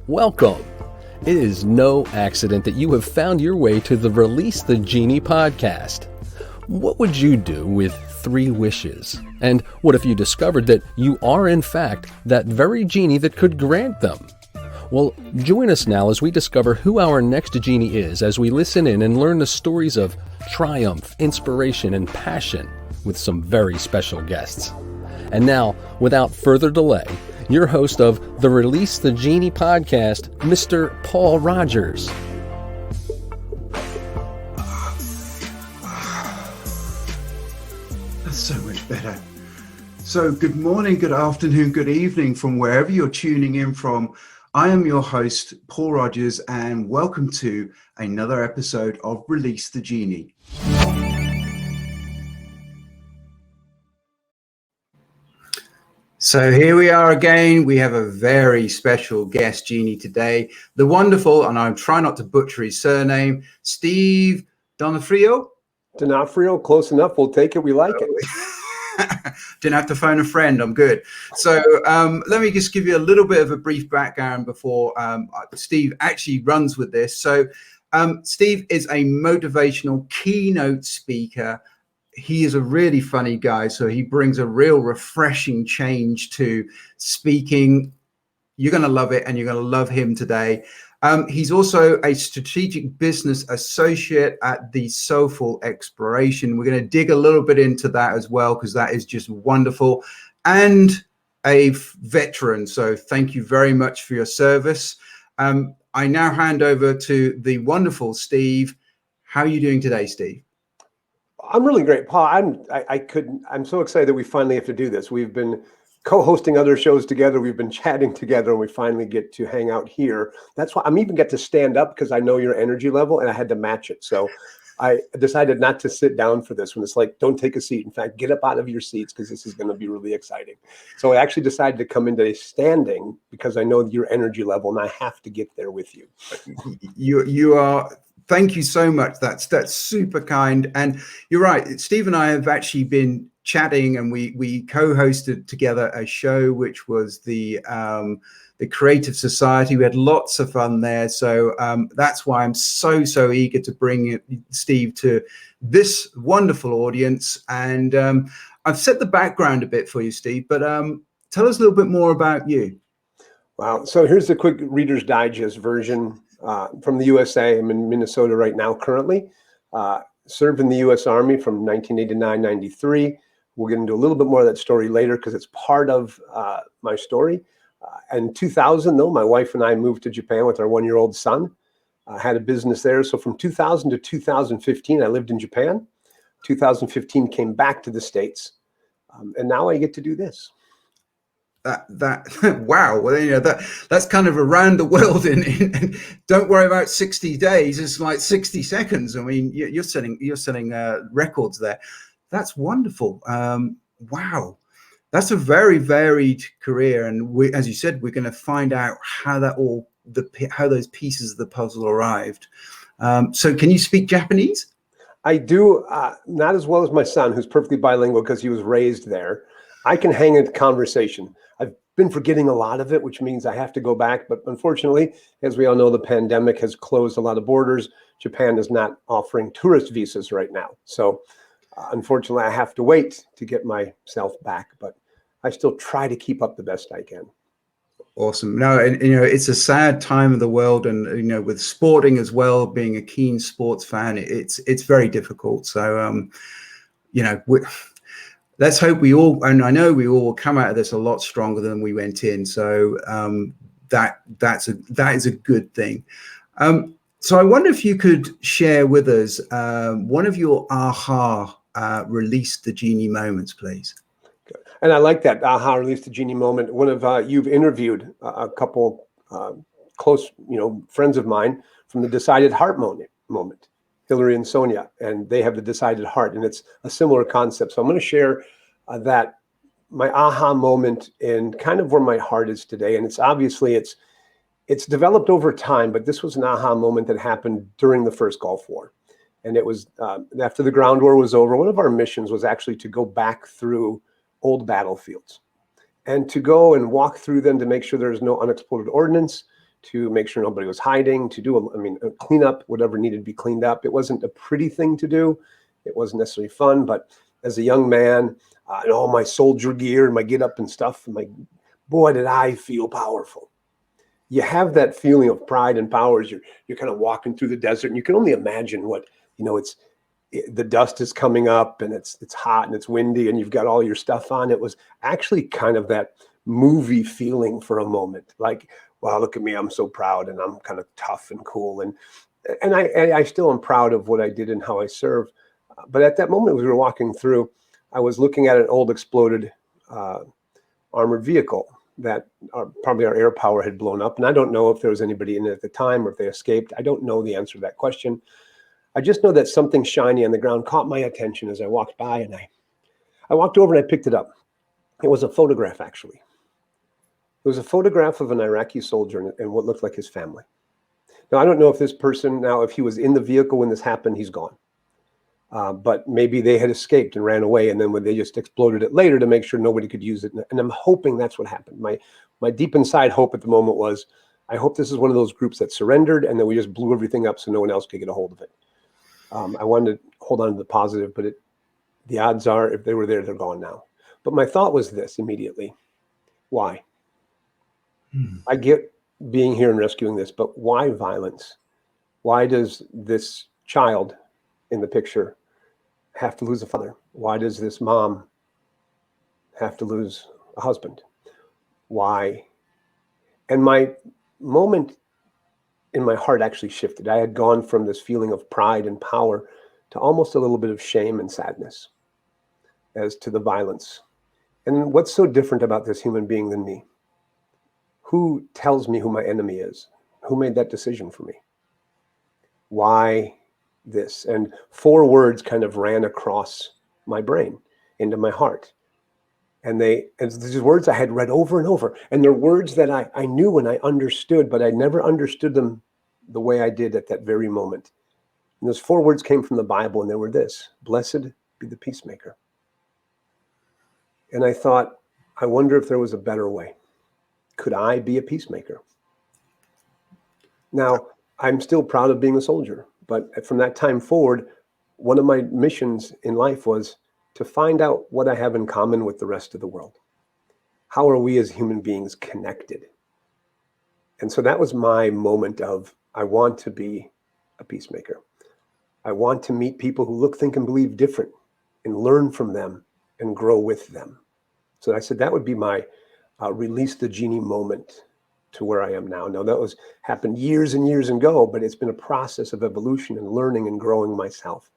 Welcome. It is no accident that you have found your way to the Release the Genie podcast. What would you do with 3 wishes? And what if you discovered that you are in fact that very genie that could grant them? Well, join us now as we discover who our next genie is as we listen in and learn the stories of triumph, inspiration, and passion with some very special guests. And now, without further delay, your host of the Release the Genie podcast, Mr. Paul Rogers. That's so much better. So good morning, good afternoon, good evening from wherever you're tuning in from. I am your host, Paul Rogers, and welcome to another episode of Release the Genie. So here we are again. We have a very special guest genie today, the wonderful, and I'm trying not to butcher his surname, Steve Donofrio. Donofrio, close enough. We'll take it. We like it. Didn't have to phone a friend. I'm good. So let me just give you a little bit of a brief background before Steve actually runs with this. So Steve is a motivational keynote speaker. He is a really funny guy, so he brings a real refreshing change to speaking. You're going to love it, and you're going to love him today. He's also a strategic business associate at the Soulful Exploration. We're going to dig a little bit into that as well, because that is just wonderful, and a veteran. So thank you very much for your service. I now hand over to the wonderful Steve. How are you doing today, Steve? I'm really great, Paul. I'm so excited that we finally have to do this. We've been co-hosting other shows together. We've been chatting together, and we finally get to hang out here. That's why I'm even get to stand up, because I know your energy level, and I had to match it. So I decided not to sit down for this one. It's like, don't take a seat. In fact, get up out of your seats, because this is going to be really exciting. So I actually decided to come in today standing, because I know your energy level, and I have to get there with you. You are. Thank you so much. That's super kind. And you're right. Steve and I have actually been chatting, and we co-hosted together a show, which was the Creative Society. We had lots of fun there. So that's why I'm so eager to bring Steve to this wonderful audience. And I've set the background a bit for you, Steve, but tell us a little bit more about you. Wow. So here's the quick Reader's Digest version. From the USA. I'm in Minnesota right now currently. Served in the U.S. Army from 1989-93. We'll get into a little bit more of that story later, because it's part of my story. In 2000, though, my wife and I moved to Japan with our 1-year-old son. Had a business there. So from 2000 to 2015, I lived in Japan. 2015 came back to the States. And now I get to do this. Wow. Well, that's kind of around the world in don't worry about 60 days. It's like 60 seconds. I mean, you're setting records there. That's wonderful. Wow. That's a very varied career. And we, as you said, we're going to find out how those pieces of the puzzle arrived. So can you speak Japanese? I do, not as well as my son, who's perfectly bilingual because he was raised there. I can hang a conversation. I've been forgetting a lot of it, which means I have to go back. But unfortunately, as we all know, the pandemic has closed a lot of borders. Japan is not offering tourist visas right now. So unfortunately, I have to wait to get myself back. But I still try to keep up the best I can. Awesome. No, and it's a sad time of the world, and with sporting as well, being a keen sports fan, it's very difficult. So let's hope we all, and I know we all will come out of this a lot stronger than we went in. So that is a good thing. So I wonder if you could share with us one of your aha Release the Genie moments, please. And I like that aha Release the Genie moment. One of you've interviewed a couple close friends of mine from the Decided Heart moment. Hillary and Sonia, and they have the Decided Heart, and it's a similar concept. So I'm going to share that my aha moment and kind of where my heart is today. And it's developed over time, but this was an aha moment that happened during the first Gulf War. And it was after the ground war was over, one of our missions was actually to go back through old battlefields and to go and walk through them to make sure there's no unexploded ordnance, to make sure nobody was hiding, to do, clean up whatever needed to be cleaned up. It wasn't a pretty thing to do. It wasn't necessarily fun, but as a young man, and all my soldier gear and my get up and stuff, boy, did I feel powerful. You have that feeling of pride and power as you're kind of walking through the desert, and you can only imagine what, the dust is coming up and it's hot and it's windy and you've got all your stuff on. It was actually kind of that movie feeling for a moment, like, wow, look at me, I'm so proud and I'm kind of tough and cool. And I still am proud of what I did and how I served. But at that moment, as we were walking through, I was looking at an old exploded armored vehicle that probably our air power had blown up. And I don't know if there was anybody in it at the time or if they escaped. I don't know the answer to that question. I just know that something shiny on the ground caught my attention as I walked by, and I walked over and I picked it up. It was a photograph, actually. It was a photograph of an Iraqi soldier and what looked like his family. Now, I don't know if this person, if he was in the vehicle when this happened, he's gone. But maybe they had escaped and ran away, and then when they just exploded it later to make sure nobody could use it. And I'm hoping that's what happened. My deep inside hope at the moment was, I hope this is one of those groups that surrendered and then we just blew everything up so no one else could get a hold of it. I wanted to hold on to the positive, but the odds are if they were there, they're gone now. But my thought was this immediately: why? I get being here and rescuing this, but why violence? Why does this child in the picture have to lose a father? Why does this mom have to lose a husband? Why? And my moment in my heart actually shifted. I had gone from this feeling of pride and power to almost a little bit of shame and sadness as to the violence. And what's so different about this human being than me? Who tells me who my enemy is? Who made that decision for me? Why this? And 4 words kind of ran across my brain into my heart. And these words I had read over and over. And they're words that I knew and I understood, but I never understood them the way I did at that very moment. And those 4 words came from the Bible, and they were this: blessed be the peacemaker. And I thought, I wonder if there was a better way. Could I be a peacemaker? Now, I'm still proud of being a soldier, but from that time forward, one of my missions in life was to find out what I have in common with the rest of the world. How are we as human beings connected? And so that was my moment of, I want to be a peacemaker. I want to meet people who look, think, and believe different and learn from them and grow with them. So I said that would be my release the genie moment to where I am now. Now that happened years and years ago, but it's been a process of evolution and learning and growing myself.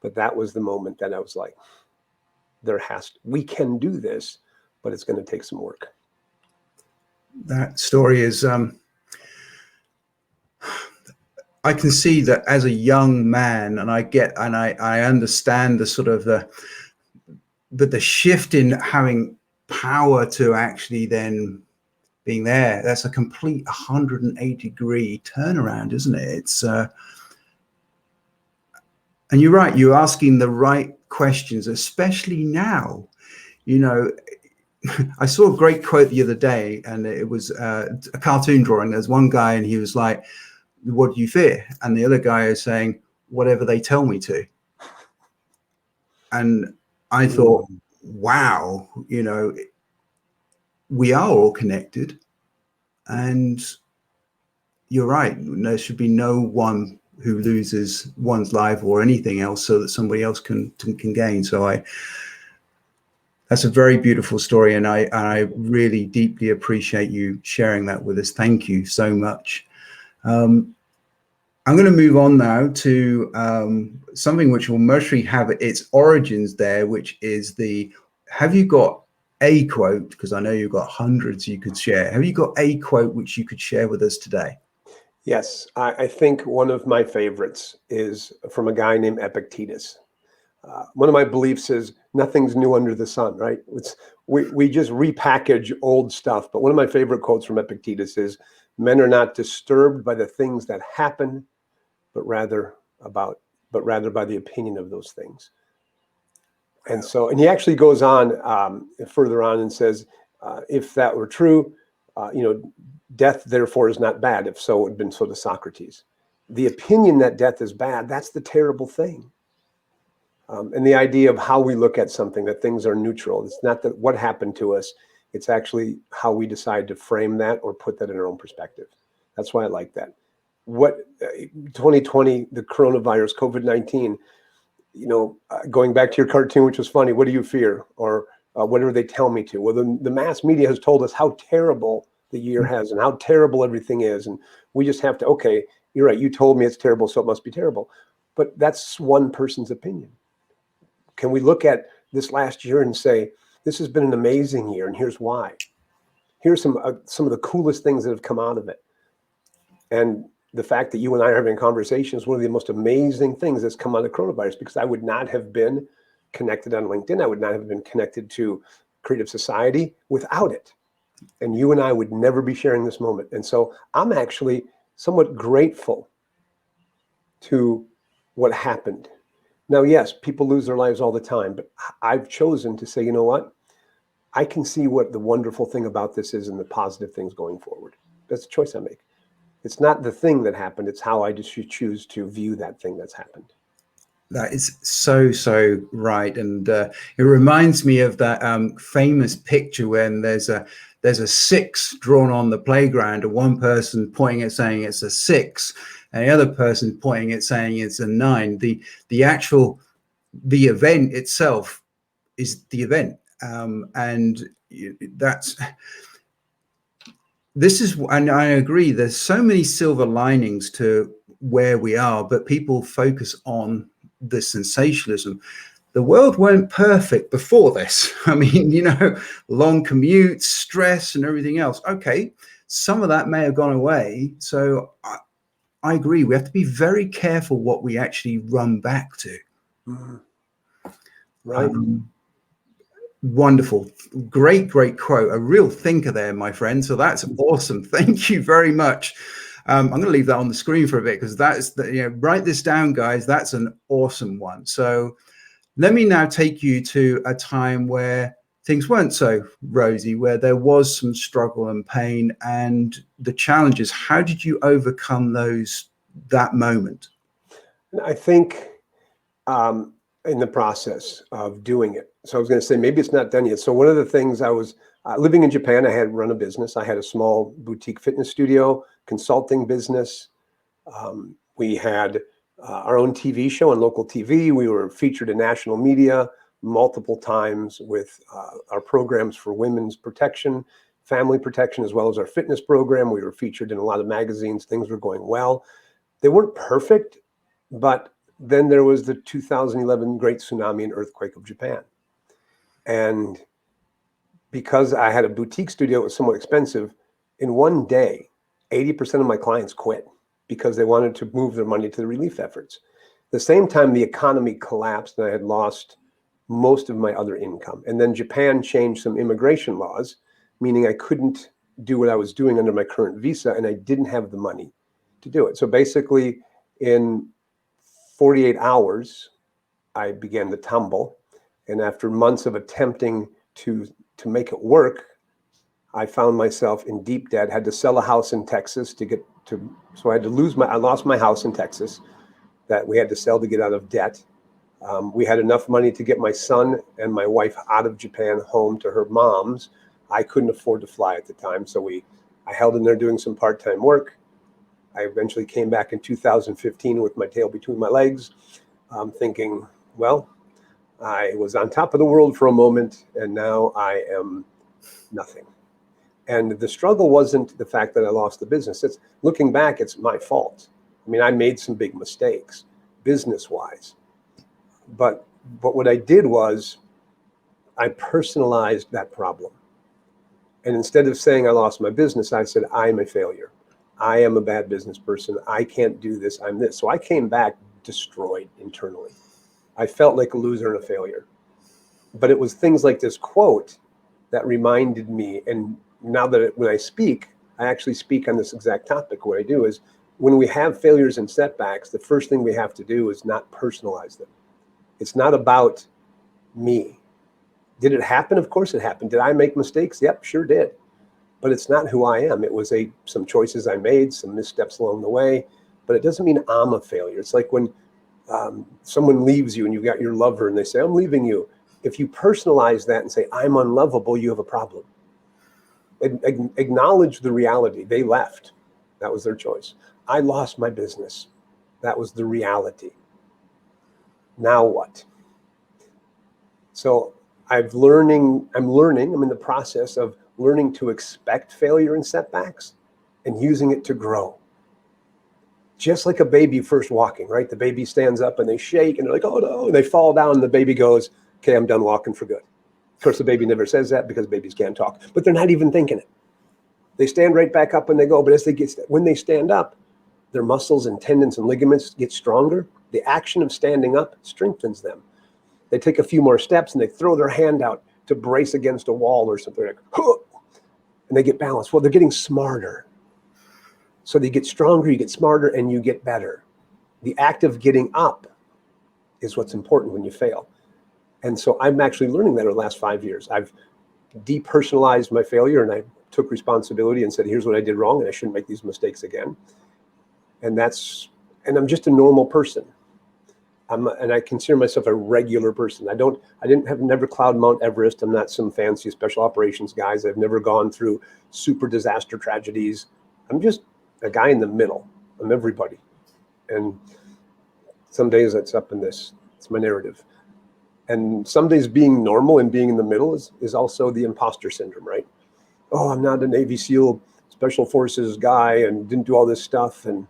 But that was the moment that I was like, we can do this, but it's going to take some work. That story is, I can see that as a young man, and I understand the sort of the shift in having power to actually then being there. That's a complete 180-degree turnaround, isn't it? It's and you're right. You're asking the right questions, especially now. I saw a great quote the other day, and it was a cartoon drawing. There's one guy, and he was like, "What do you fear?" And the other guy is saying, "Whatever they tell me to." And I thought, wow, we are all connected, and you're right. There should be no one who loses one's life or anything else so that somebody else can gain. So that's a very beautiful story, and I really deeply appreciate you sharing that with us. Thank you so much. I'm going to move on now to something which will mostly have its origins there, which is have you got a quote? Because I know you've got hundreds you could share. Have you got a quote which you could share with us today? Yes, I think one of my favorites is from a guy named Epictetus. One of my beliefs is nothing's new under the sun, right? We just repackage old stuff. But one of my favorite quotes from Epictetus is, men are not disturbed by the things that happen, but rather by the opinion of those things. And he actually goes on further on and says, if that were true, Death, therefore, is not bad. If so, it would have been so to Socrates. The opinion that death is bad, that's the terrible thing. And the idea of how we look at something, that things are neutral. It's not that what happened to us, it's actually how we decide to frame that or put that in our own perspective. That's why I like that. 2020, the coronavirus, COVID-19, going back to your cartoon, which was funny, what do you fear? Or whatever they tell me to. Well, the mass media has told us how terrible the year has and how terrible everything is. And we just have to, okay, you're right, you told me it's terrible, so it must be terrible. But that's one person's opinion. Can we look at this last year and say, this has been an amazing year, and here's why. Here's some of the coolest things that have come out of it. And the fact that you and I are having a conversation is one of the most amazing things that's come out of coronavirus, because I would not have been connected on LinkedIn. I would not have been connected to Creative Society without it. And you and I would never be sharing this moment. And so I'm actually somewhat grateful to what happened. Now, yes, people lose their lives all the time, but I've chosen to say, you know what? I can see what the wonderful thing about this is and the positive things going forward. That's a choice I make. It's not the thing that happened. It's how I just choose to view that thing that's happened. That is so right. And it reminds me of that famous picture when there's a 6 drawn on the playground, and one person pointing it saying it's a 6, and the other person pointing it saying it's a 9. The event itself is the event, and and I agree. There's so many silver linings to where we are, but people focus on the sensationalism. The world weren't perfect before this. I mean, long commutes, stress, and everything else. Okay, some of that may have gone away. So I agree. We have to be very careful what we actually run back to. Mm-hmm. Right. Wonderful. Great quote. A real thinker there, my friend. So that's awesome. Thank you very much. I'm going to leave that on the screen for a bit, because that is, write this down, guys. That's an awesome one. So let me now take you to a time where things weren't so rosy, where there was some struggle and pain and the challenges. How did you overcome that moment? I think in the process of doing it. So I was going to say, maybe it's not done yet. So one of the things, I was living in Japan. I had run a business. I had a small boutique fitness studio, consulting business. We had our own TV show on local TV. We were featured in national media multiple times with our programs for women's protection, family protection, as well as our fitness program. We were featured in a lot of magazines. Things were going well. They weren't perfect, but then there was the 2011 Great Tsunami and Earthquake of Japan. And because I had a boutique studio, it was somewhat expensive. In one day, 80% of my clients quit because they wanted to move their money to the relief efforts. At the same time, the economy collapsed and I had lost most of my other income. And then Japan changed some immigration laws, meaning I couldn't do what I was doing under my current visa, and I didn't have the money to do it. So basically, in 48 hours, I began to tumble. And after months of attempting to make it work, I found myself in deep debt, had to sell a house in Texas so I lost my house in Texas that we had to sell to get out of debt. We had enough money to get my son and my wife out of Japan home to her mom's. I couldn't afford to fly at the time. So I held in there doing some part-time work. I eventually came back in 2015 with my tail between my legs, thinking, well, I was on top of the world for a moment, and now I am nothing. And the struggle wasn't the fact that I lost the business. Looking back, it's my fault. I mean, I made some big mistakes, business-wise. But what I did was I personalized that problem. And instead of saying I lost my business, I said, I'm a failure. I am a bad business person. I can't do this. I'm this. So I came back destroyed internally. I felt like a loser and a failure. But it was things like this quote that reminded me. And now that when I speak, I actually speak on this exact topic. What I do is when we have failures and setbacks, the first thing we have to do is not personalize them. It's not about me. Did it happen? Of course it happened. Did I make mistakes? Yep, sure did. but it's not who I am. It was some choices I made, some missteps along the way, but it doesn't mean I'm a failure. It's like when someone leaves you and you've got your lover and they say, I'm leaving you. If you personalize that and say, I'm unlovable, you have a problem. Acknowledge the reality. They left. That was their choice. I lost my business. That was the reality. Now what? So I'm in the process of learning to expect failure and setbacks and using it to grow. Just like a baby first walking, right? The baby stands up and they shake and they're like, oh no, and they fall down and the baby goes, okay, I'm done walking for good. Of course, the baby never says that because babies can't talk, but they're not even thinking it. They stand right back up and they go, but when they stand up, their muscles and tendons and ligaments get stronger. The action of standing up strengthens them. They take a few more steps and they throw their hand out to brace against a wall or something like, huh, and they get balanced. Well, they're getting smarter. So they get stronger, you get smarter, and you get better. The act of getting up is what's important when you fail. And so I'm actually learning that over the last 5 years. I've depersonalized my failure and I took responsibility and said, here's what I did wrong and I shouldn't make these mistakes again. And I'm just a normal person. And I consider myself a regular person. Never climbed Mount Everest. I'm not some fancy special operations guys. I've never gone through super disaster tragedies. I'm just a guy in the middle. I'm everybody. And some days it's up in this. It's my narrative. And some days being normal and being in the middle is also the imposter syndrome, right? Oh, I'm not a Navy SEAL special forces guy and didn't do all this stuff. And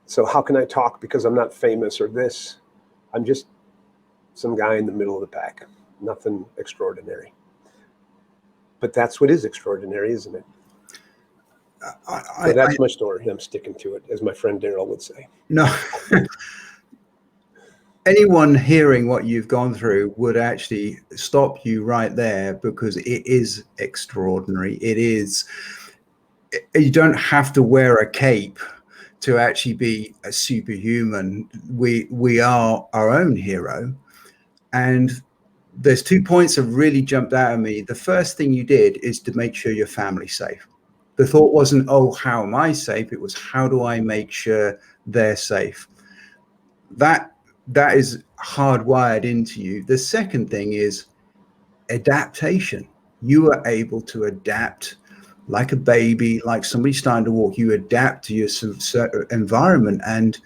so how can I talk because I'm not famous or this? I'm just some guy in the middle of the pack. Nothing extraordinary. But that's what is extraordinary, isn't it? So that's my story. I'm sticking to it, as my friend Daryl would say. No. Anyone hearing what you've gone through would actually stop you right there because it is extraordinary. You don't have to wear a cape to actually be a superhuman. We are our own hero. And there's 2 points that really jumped out at me. The first thing you did is to make sure your family's safe. The thought wasn't, oh, how am I safe? It was, how do I make sure they're safe? That is hardwired into you. The second thing is adaptation. You are able to adapt like a baby, like somebody starting to walk. You adapt to your environment. And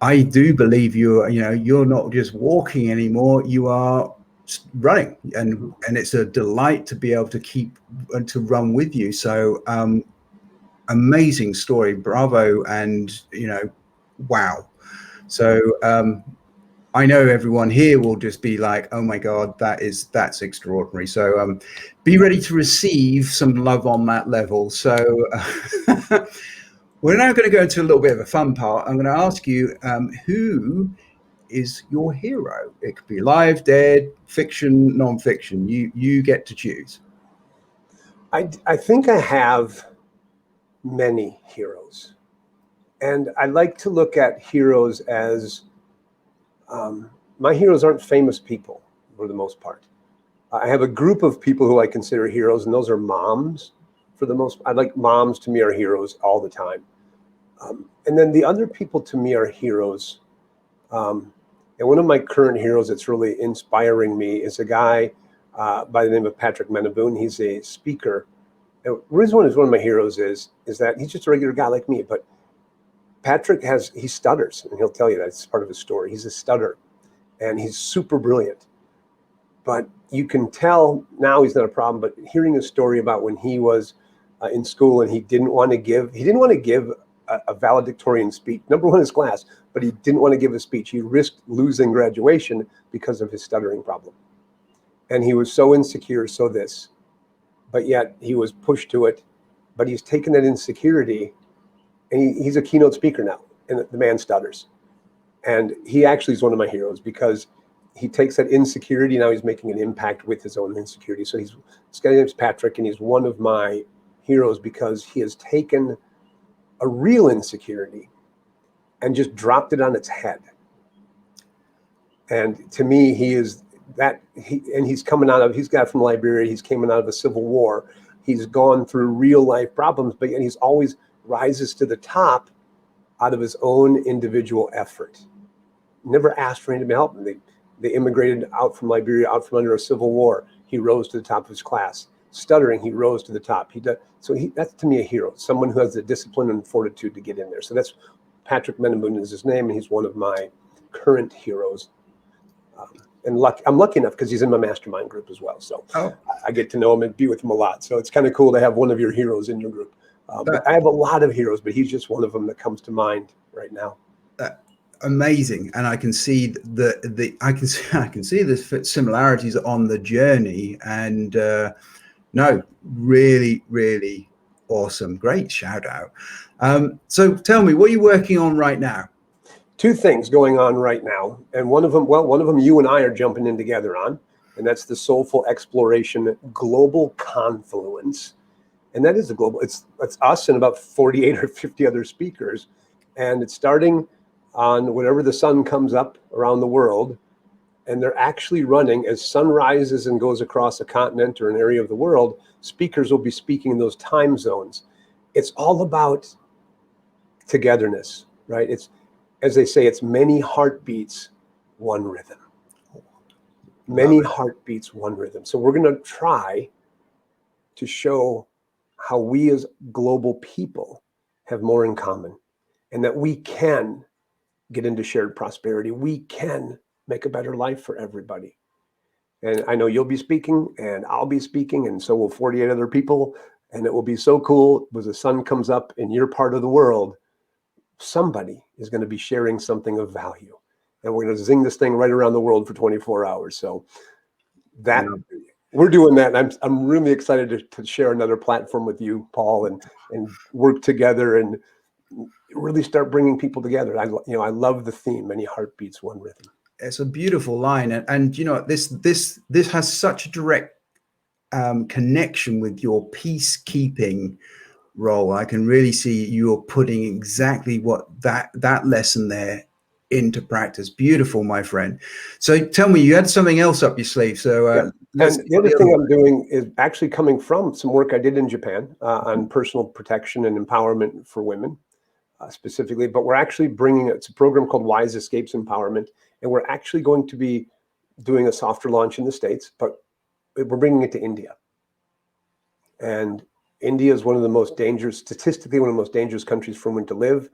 I do believe you're not just walking anymore. You are running, and it's a delight to be able to keep and to run with you. So amazing story, bravo, and wow. So I know everyone here will just be like, oh my God, that's extraordinary. So be ready to receive some love on that level. So we're now going to go into a little bit of a fun part. I'm going to ask you, who is your hero? It could be live, dead, fiction, non-fiction. You get to choose. I think I have many heroes. And I like to look at heroes as, my heroes aren't famous people for the most part. I have a group of people who I consider heroes, and those are moms for the most. I like moms to me are heroes all the time. And then the other people to me are heroes. And one of my current heroes that's really inspiring me is a guy by the name of Patrick Menabune. He's a speaker. And the reason why he's one of my heroes is that he's just a regular guy like me, but Patrick he stutters, and he'll tell you that's part of his story. He's a stutterer, and he's super brilliant. But you can tell now he's not a problem, but hearing a story about when he was in school and he didn't want to give a valedictorian speech, number one in his class, but he didn't want to give a speech. He risked losing graduation because of his stuttering problem. And he was so insecure, but yet he was pushed to it, but he's taken that insecurity. And he's a keynote speaker now, and the man stutters. And he actually is one of my heroes because he takes that insecurity. Now he's making an impact with his own insecurity. So this guy's name is Patrick, and he's one of my heroes because he has taken a real insecurity and just dropped it on its head. And to me, he is he's got from Liberia, he's coming out of a civil war. He's gone through real life problems, but he's always rises to the top out of his own individual effort. Never asked for anybody to help him. They immigrated out from Liberia, out from under a civil war. He rose to the top of his class. Stuttering, he rose to the top. That's to me a hero, someone who has the discipline and fortitude to get in there. So that's Patrick Menemoon is his name, and he's one of my current heroes. I'm lucky enough because he's in my mastermind group as well. So I get to know him and be with him a lot. So it's kind of cool to have one of your heroes in your group. But I have a lot of heroes, but he's just one of them that comes to mind right now. Amazing, and I can see I can see the similarities on the journey, and no, really, really awesome, great shout out. So tell me, what are you working on right now? Two things going on right now, and one of them you and I are jumping in together on, and that's the Soulful Exploration Global Confluence. And that is it's us and about 48 or 50 other speakers, and it's starting on whenever the sun comes up around the world, and they're actually running as sun rises and goes across a continent or an area of the world. Speakers will be speaking in those time zones. It's all about togetherness, right? It's, as they say, it's many heartbeats, one rhythm. Many heartbeats, one rhythm. So we're going to try to show how we as global people have more in common, and that we can get into shared prosperity. We can make a better life for everybody. And I know you'll be speaking, and I'll be speaking, and so will 48 other people. And it will be so cool when the sun comes up in your part of the world. Somebody is going to be sharing something of value, and we're going to zing this thing right around the world for 24 hours. So that we're doing that. And I'm really excited to share another platform with you, Paul, and work together and really start bringing people together. I love the theme, many heartbeats, one rhythm. It's a beautiful line, and this has such a direct connection with your peacekeeping role. I can really see you're putting exactly what that lesson there into practice. Beautiful, my friend. So tell me, you had something else up your sleeve. So and the other thing I'm doing is actually coming from some work I did in Japan on personal protection and empowerment for women. Specifically, but we're actually it's a program called Wise Escapes Empowerment, and we're actually going to be doing a softer launch in the States, but we're bringing it to India. And India is statistically one of the most dangerous countries for women to live.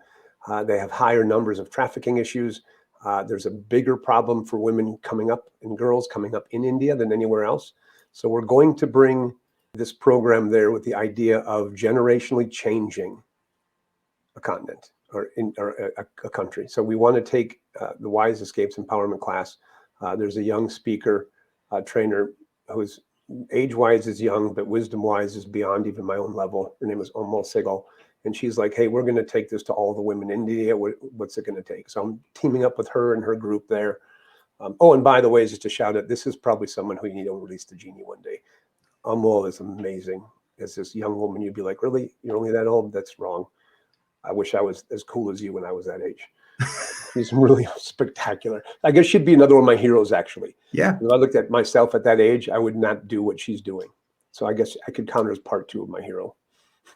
They have higher numbers of trafficking issues. There's a bigger problem for women coming up and girls coming up in India than anywhere else. So we're going to bring this program there with the idea of generationally changing a continent or a country. So we want to take the Wise Escapes Empowerment class. There's a young speaker, trainer who's age-wise is young, but wisdom-wise is beyond even my own level. Her name is Omal Segal. And she's like, hey, we're going to take this to all the women in India. What's it going to take? So I'm teaming up with her and her group there. And by the way, just to shout out, this is probably someone who you need to release the Genie one day. Omal is amazing. As this young woman, you'd be like, really? You're only that old? That's wrong. I wish I was as cool as you when I was that age. She's really spectacular. I guess she'd be another one of my heroes, actually. Yeah. If I looked at myself at that age, I would not do what she's doing. So I guess I could count her as part 2 of my hero.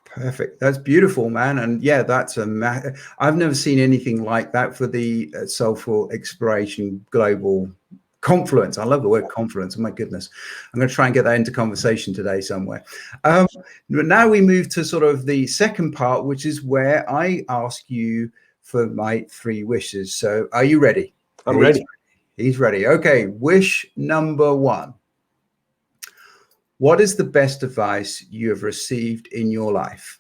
Perfect. That's beautiful, man. And yeah, that's I've never seen anything like that for the Soulful Exploration Global Confluence. I love the word confluence. Oh my goodness. I'm going to try and get that into conversation today somewhere. But now we move to sort of the second part, which is where I ask you for my 3 wishes. So are you ready? I'm ready. He's ready. Okay. Wish number 1. What is the best advice you have received in your life?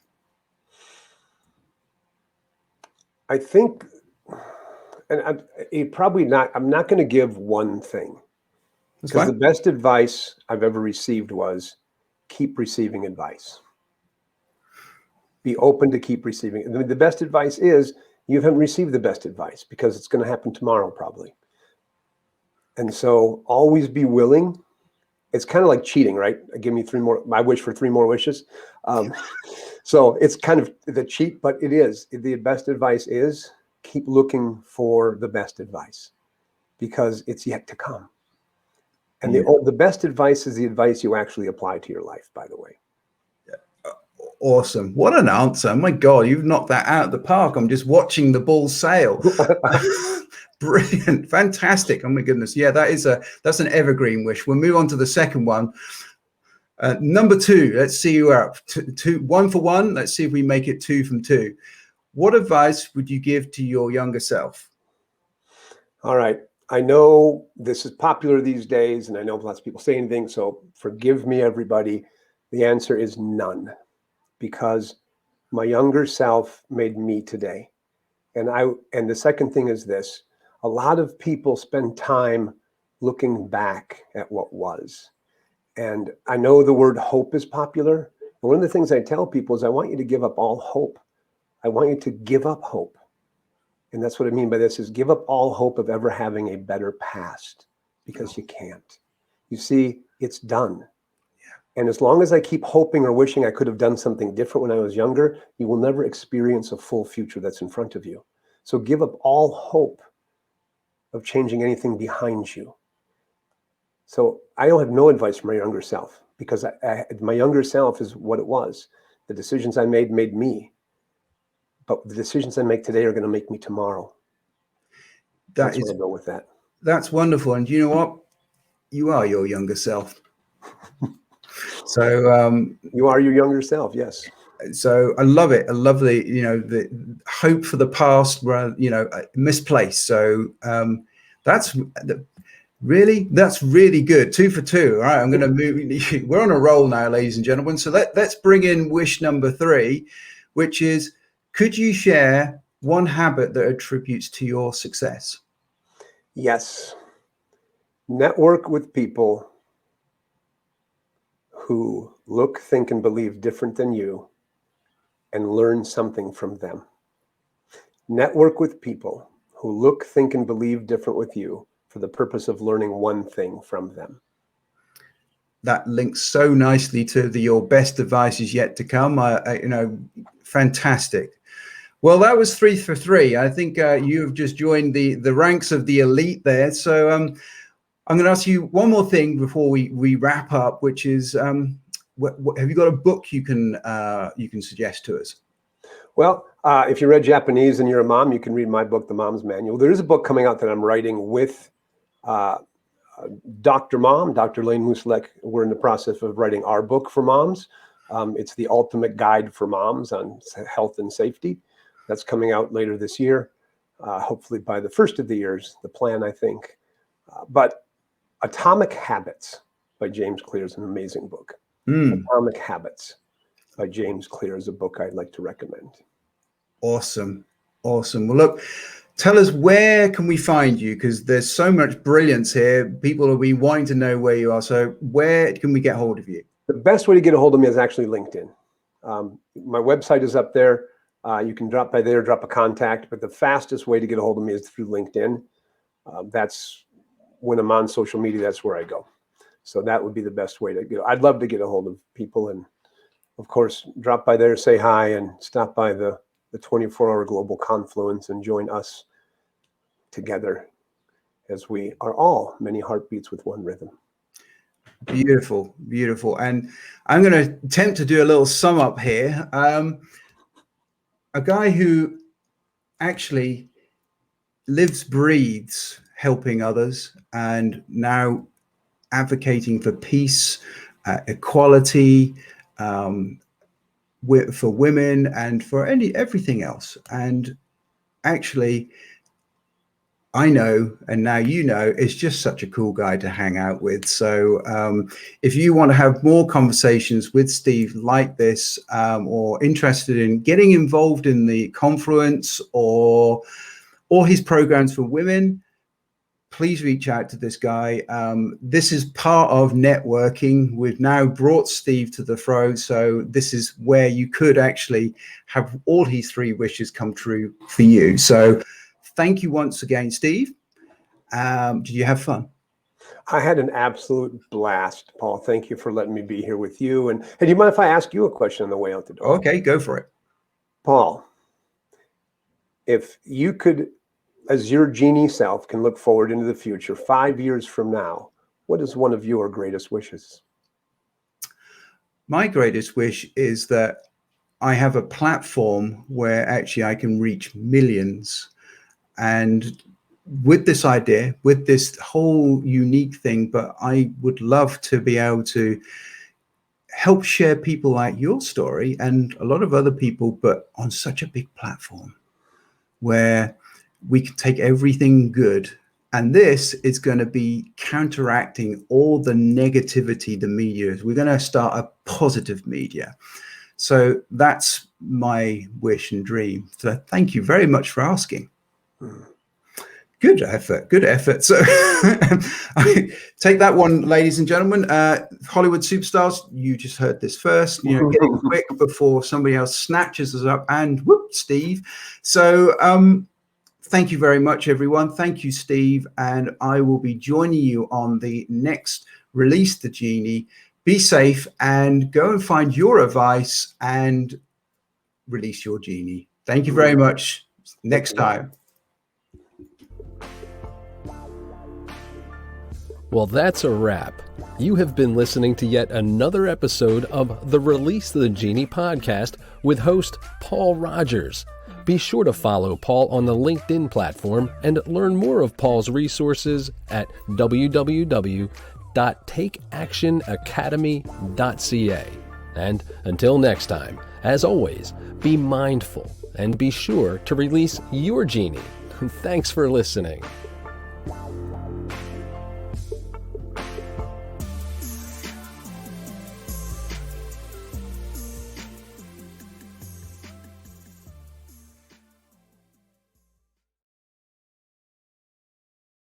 I think, and I'm not going to give one thing. Because the best advice I've ever received was keep receiving advice. Be open to keep receiving it. The best advice is you haven't received the best advice because it's going to happen tomorrow probably. And so always be willing. It's kind of like cheating, right? Give me 3 more. I wish for 3 more wishes. So it's kind of the cheat, but it is. The best advice is keep looking for the best advice because it's yet to come. And the best advice is the advice you actually apply to your life, by the way. Awesome. What an answer. My God, you've knocked that out of the park. I'm just watching the ball sail. Brilliant. Fantastic. Oh my goodness. Yeah, that's an evergreen wish. We'll move on to the second one. Number 2, let's see you up. 1 for 1. Let's see if we make it 2 from 2. What advice would you give to your younger self? All right. I know this is popular these days, and I know lots of people say anything, so forgive me, everybody. The answer is none, because my younger self made me today. And the second thing is this: a lot of people spend time looking back at what was. And I know the word hope is popular. And one of the things I tell people is I want you to give up all hope. I want you to give up hope. And that's what I mean by this, is give up all hope of ever having a better past, because you can't. You see, it's done. And as long as I keep hoping or wishing I could have done something different when I was younger, you will never experience a full future that's in front of you. So give up all hope of changing anything behind you. So I don't have no advice for my younger self, because my younger self is what it was. The decisions I made me. But the decisions I make today are going to make me tomorrow. That's where I'll go with that. That's wonderful. And you know what? You are your younger self. So you are your younger self, yes. So I love it. I love the hope for the past, misplaced. So that's really good. 2 for 2. All right, I'm going to move. We're on a roll now, ladies and gentlemen. So let's bring in wish number 3, which is, could you share one habit that attributes to your success? Yes. Network with people who look, think, and believe different than you, and learn something from them. Network with people who look, think, and believe different with you for the purpose of learning one thing from them. That links so nicely to your best advice is yet to come. Fantastic. Well, that was 3 for 3. I think you have just joined the ranks of the elite there. So I'm going to ask you one more thing before we wrap up, which is, have you got a book you can suggest to us? Well, if you read Japanese and you're a mom, you can read my book, The Mom's Manual. There is a book coming out that I'm writing with Dr. Mom, Dr. Lane Muslek. We're in the process of writing our book for moms. It's the ultimate guide for moms on health and safety. That's coming out later this year, hopefully by the first of the years, the plan, I think. But Atomic Habits by James Clear is an amazing book. Atomic Habits by James Clear is a book I'd like to recommend. Awesome. Well, look, tell us, where can we find you? Because there's so much brilliance here. People will be wanting to know where you are. So where can we get hold of you? The best way to get a hold of me is actually LinkedIn. My website is up there. You can drop by there, drop a contact, but the fastest way to get a hold of me is through LinkedIn. That's when I'm on social media, that's where I go. So that would be the best way to get. I'd love to get a hold of people, and of course, drop by there, say hi, and stop by the 24-hour global confluence and join us together as we are all many heartbeats with one rhythm. Beautiful. And I'm going to attempt to do a little sum up here. A guy who actually lives, breathes helping others, and now advocating for peace, equality, for women, and for everything else. And actually, I know, and now you know, is just such a cool guy to hang out with. So if you want to have more conversations with Steve like this, or interested in getting involved in the Confluence or his programs for women, please reach out to this guy. This is part of networking. We've now brought Steve to the fro. So this is where you could actually have all his 3 wishes come true for you. So thank you once again, Steve. Did you have fun? I had an absolute blast, Paul. Thank you for letting me be here with you. And hey, do you mind if I ask you a question on the way out the door? Okay, go for it. Paul, if you could, as your Genie self, can look forward into the future 5 years from now, what is one of your greatest wishes? My greatest wish is that I have a platform where actually I can reach millions. And with this idea, with this whole unique thing, but I would love to be able to help share people like your story and a lot of other people, but on such a big platform where we can take everything good. And this is going to be counteracting all the negativity the media is. We're going to start a positive media. So that's my wish and dream. So thank you very much for asking. Good effort. So take that one, ladies and gentlemen. Hollywood superstars, you just heard this first. Getting quick before somebody else snatches us up and whoop, Steve. So thank you very much, everyone. Thank you, Steve. And I will be joining you on the next Release the Genie. Be safe and go and find your advice and release your genie. Thank you very much. Next time. Well, that's a wrap. You have been listening to yet another episode of the Release the Genie podcast with host Paul Rogers. Be sure to follow Paul on the LinkedIn platform and learn more of Paul's resources at www.takeactionacademy.ca. And until next time, as always, be mindful and be sure to release your genie. Thanks for listening.